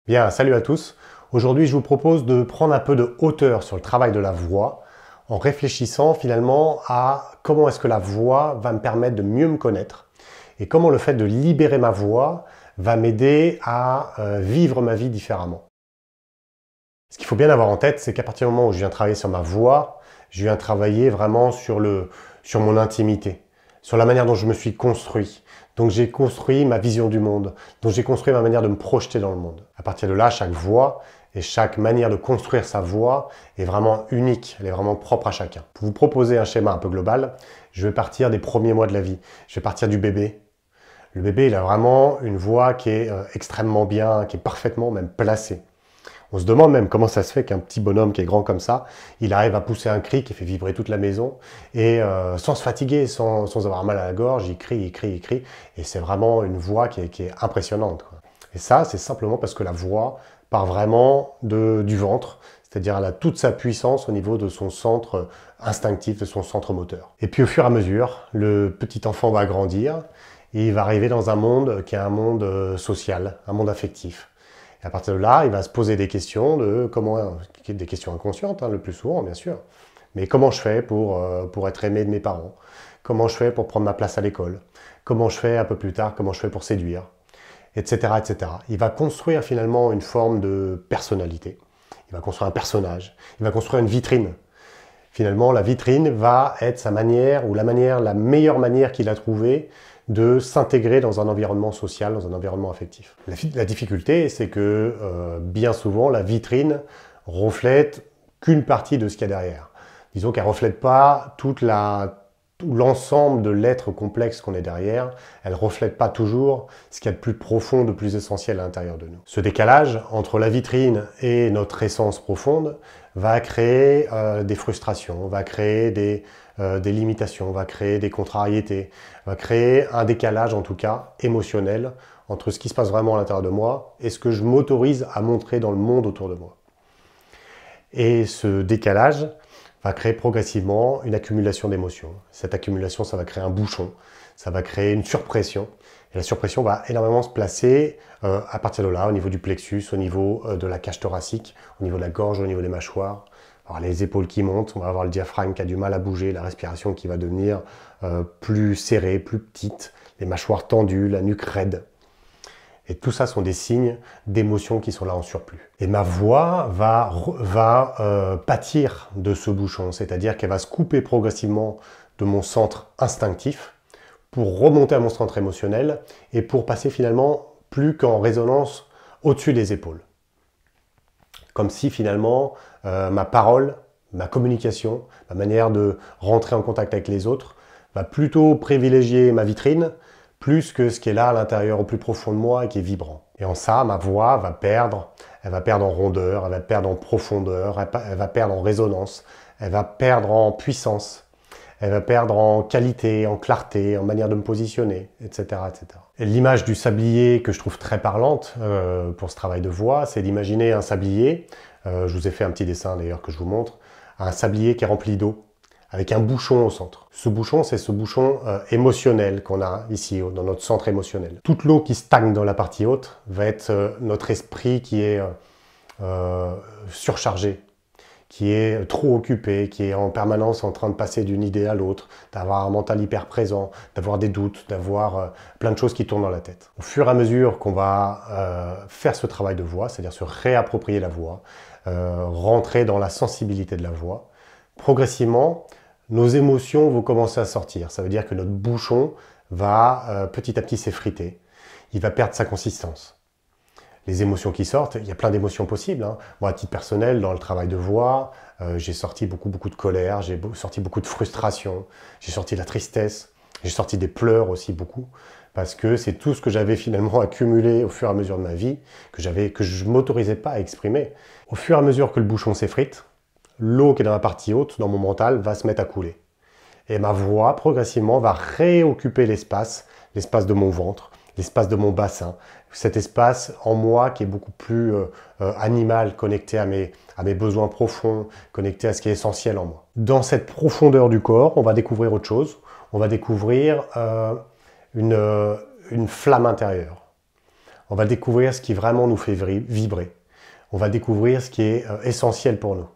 Bien, salut à tous. Aujourd'hui, je vous propose de prendre un peu de hauteur sur le travail de la voix en réfléchissant finalement à comment est-ce que la voix va me permettre de mieux me connaître et comment le fait de libérer ma voix va m'aider à vivre ma vie différemment. Ce qu'il faut bien avoir en tête, c'est qu'à partir du moment où je viens travailler sur ma voix, je viens travailler vraiment sur mon intimité, sur la manière dont je me suis construit. Donc j'ai construit ma vision du monde, donc j'ai construit ma manière de me projeter dans le monde. À partir de là, chaque voix et chaque manière de construire sa voix est vraiment unique, elle est vraiment propre à chacun. Pour vous proposer un schéma un peu global, je vais partir des premiers mois de la vie. Je vais partir du bébé. Le bébé, il a vraiment une voix qui est extrêmement bien, qui est parfaitement même placée. On se demande même comment ça se fait qu'un petit bonhomme qui est grand comme ça, il arrive à pousser un cri qui fait vibrer toute la maison et sans se fatiguer, sans avoir mal à la gorge, il crie, il crie, il crie. Et c'est vraiment une voix qui est impressionnante, quoi. Et ça, c'est simplement parce que la voix part vraiment du ventre, c'est-à-dire elle a toute sa puissance au niveau de son centre instinctif, de son centre moteur. Et puis au fur et à mesure, le petit enfant va grandir et il va arriver dans un monde qui est un monde social, un monde affectif. Et à partir de là, il va se poser des questions des questions inconscientes, le plus souvent, bien sûr. Mais comment je fais pour être aimé de mes parents? Comment je fais pour prendre ma place à l'école? Comment je fais un peu plus tard? Comment je fais pour séduire? Etc., etc. Il va construire finalement une forme de personnalité. Il va construire un personnage. Il va construire une vitrine. Finalement, la vitrine va être sa manière, ou la meilleure manière qu'il a trouvée de s'intégrer dans un environnement social, dans un environnement affectif. La difficulté, c'est que bien souvent, la vitrine reflète qu'une partie de ce qu'il y a derrière. Disons qu'elle ne reflète pas tout l'ensemble de l'être complexe qu'on est derrière. Elle ne reflète pas toujours ce qu'il y a de plus profond, de plus essentiel à l'intérieur de nous. Ce décalage entre la vitrine et notre essence profonde va créer des frustrations, va créer des limitations, va créer des contrariétés, va créer un décalage en tout cas émotionnel entre ce qui se passe vraiment à l'intérieur de moi et ce que je m'autorise à montrer dans le monde autour de moi. Et ce décalage va créer progressivement une accumulation d'émotions. Cette accumulation, ça va créer un bouchon, ça va créer une surpression. Et la surpression va énormément se placer à partir de là, au niveau du plexus, au niveau de la cage thoracique, au niveau de la gorge, au niveau des mâchoires. Alors, les épaules qui montent, on va avoir le diaphragme qui a du mal à bouger, la respiration qui va devenir plus serrée, plus petite, les mâchoires tendues, la nuque raide. Et tout ça sont des signes d'émotions qui sont là en surplus. Et ma voix va pâtir de ce bouchon, c'est-à-dire qu'elle va se couper progressivement de mon centre instinctif pour remonter à mon centre émotionnel et pour passer finalement plus qu'en résonance au-dessus des épaules. Comme si finalement ma parole, ma communication, ma manière de rentrer en contact avec les autres va plutôt privilégier ma vitrine plus que ce qui est là à l'intérieur, au plus profond de moi et qui est vibrant. Et en ça, ma voix va perdre, elle va perdre en rondeur, elle va perdre en profondeur, elle va perdre en résonance, elle va perdre en puissance, elle va perdre en qualité, en clarté, en manière de me positionner, etc. etc. Et l'image du sablier que je trouve très parlante pour ce travail de voix, c'est d'imaginer un sablier, je vous ai fait un petit dessin d'ailleurs que je vous montre, un sablier qui est rempli d'eau, avec un bouchon au centre. Ce bouchon, c'est ce bouchon émotionnel qu'on a ici, dans notre centre émotionnel. Toute l'eau qui stagne dans la partie haute va être notre esprit qui est surchargé, qui est trop occupé, qui est en permanence en train de passer d'une idée à l'autre, d'avoir un mental hyper présent, d'avoir des doutes, d'avoir plein de choses qui tournent dans la tête. Au fur et à mesure qu'on va faire ce travail de voix, c'est-à-dire se réapproprier la voix, rentrer dans la sensibilité de la voix, progressivement, nos émotions vont commencer à sortir. Ça veut dire que notre bouchon va petit à petit s'effriter. Il va perdre sa consistance. Les émotions qui sortent, il y a plein d'émotions possibles. Moi, à titre personnel, dans le travail de voix, j'ai sorti beaucoup de colère, j'ai sorti beaucoup de frustration, j'ai sorti de la tristesse, j'ai sorti des pleurs aussi beaucoup, parce que c'est tout ce que j'avais finalement accumulé au fur et à mesure de ma vie, que je ne m'autorisais pas à exprimer. Au fur et à mesure que le bouchon s'effrite, l'eau qui est dans la partie haute, dans mon mental, va se mettre à couler. Et ma voix, progressivement, va réoccuper l'espace de mon ventre, l'espace de mon bassin, cet espace en moi qui est beaucoup plus animal, connecté à mes besoins profonds, connecté à ce qui est essentiel en moi. Dans cette profondeur du corps, on va découvrir autre chose. On va découvrir une flamme intérieure. On va découvrir ce qui vraiment nous fait vibrer. On va découvrir ce qui est essentiel pour nous.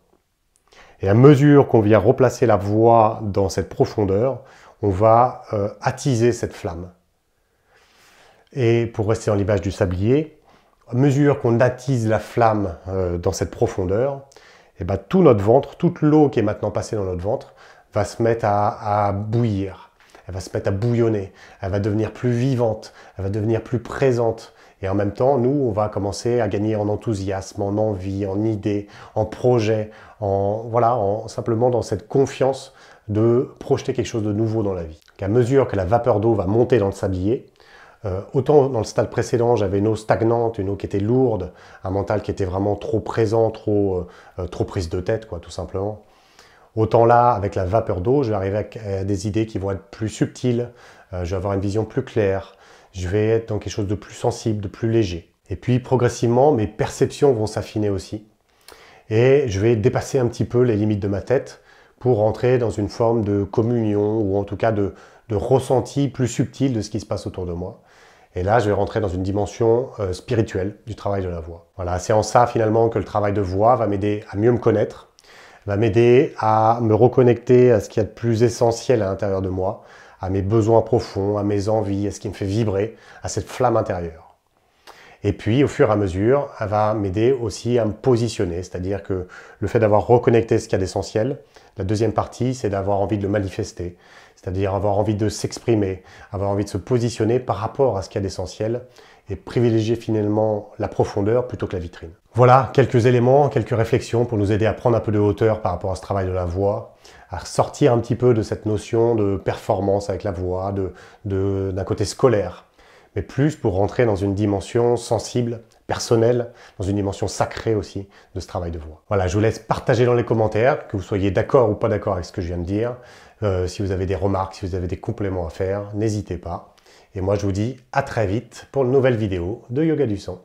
Et à mesure qu'on vient replacer la voix dans cette profondeur, on va attiser cette flamme. Et pour rester dans l'image du sablier, à mesure qu'on attise la flamme dans cette profondeur, et ben, tout notre ventre, toute l'eau qui est maintenant passée dans notre ventre, va se mettre à bouillir. Elle va se mettre à bouillonner. Elle va devenir plus vivante. Elle va devenir plus présente. Et en même temps, nous, on va commencer à gagner en enthousiasme, en envie, en idées, en projet, simplement dans cette confiance de projeter quelque chose de nouveau dans la vie. À mesure que la vapeur d'eau va monter dans le sablier, autant dans le stade précédent, j'avais une eau stagnante, une eau qui était lourde, un mental qui était vraiment trop présent, trop prise de tête, quoi, tout simplement. Autant là, avec la vapeur d'eau, je vais arriver à des idées qui vont être plus subtiles, je vais avoir une vision plus claire, je vais être dans quelque chose de plus sensible, de plus léger. Et puis progressivement, mes perceptions vont s'affiner aussi. Et je vais dépasser un petit peu les limites de ma tête pour rentrer dans une forme de communion ou en tout cas de ressenti plus subtil de ce qui se passe autour de moi. Et là, je vais rentrer dans une dimension spirituelle du travail de la voix. Voilà, c'est en ça finalement que le travail de voix va m'aider à mieux me connaître, va m'aider à me reconnecter à ce qu'il y a de plus essentiel à l'intérieur de moi, à mes besoins profonds, à mes envies, à ce qui me fait vibrer, à cette flamme intérieure. Et puis, au fur et à mesure, elle va m'aider aussi à me positionner, c'est-à-dire que le fait d'avoir reconnecté ce qu'il y a d'essentiel, la deuxième partie, c'est d'avoir envie de le manifester, c'est-à-dire avoir envie de s'exprimer, avoir envie de se positionner par rapport à ce qu'il y a d'essentiel et privilégier finalement la profondeur plutôt que la vitrine. Voilà quelques éléments, quelques réflexions pour nous aider à prendre un peu de hauteur par rapport à ce travail de la voix, à sortir un petit peu de cette notion de performance avec la voix, d'un côté scolaire, mais plus pour rentrer dans une dimension sensible, personnelle, dans une dimension sacrée aussi de ce travail de voix. Voilà, je vous laisse partager dans les commentaires, que vous soyez d'accord ou pas d'accord avec ce que je viens de dire. Si vous avez des remarques, si vous avez des compléments à faire, n'hésitez pas. Et moi, je vous dis à très vite pour une nouvelle vidéo de Yoga du Son.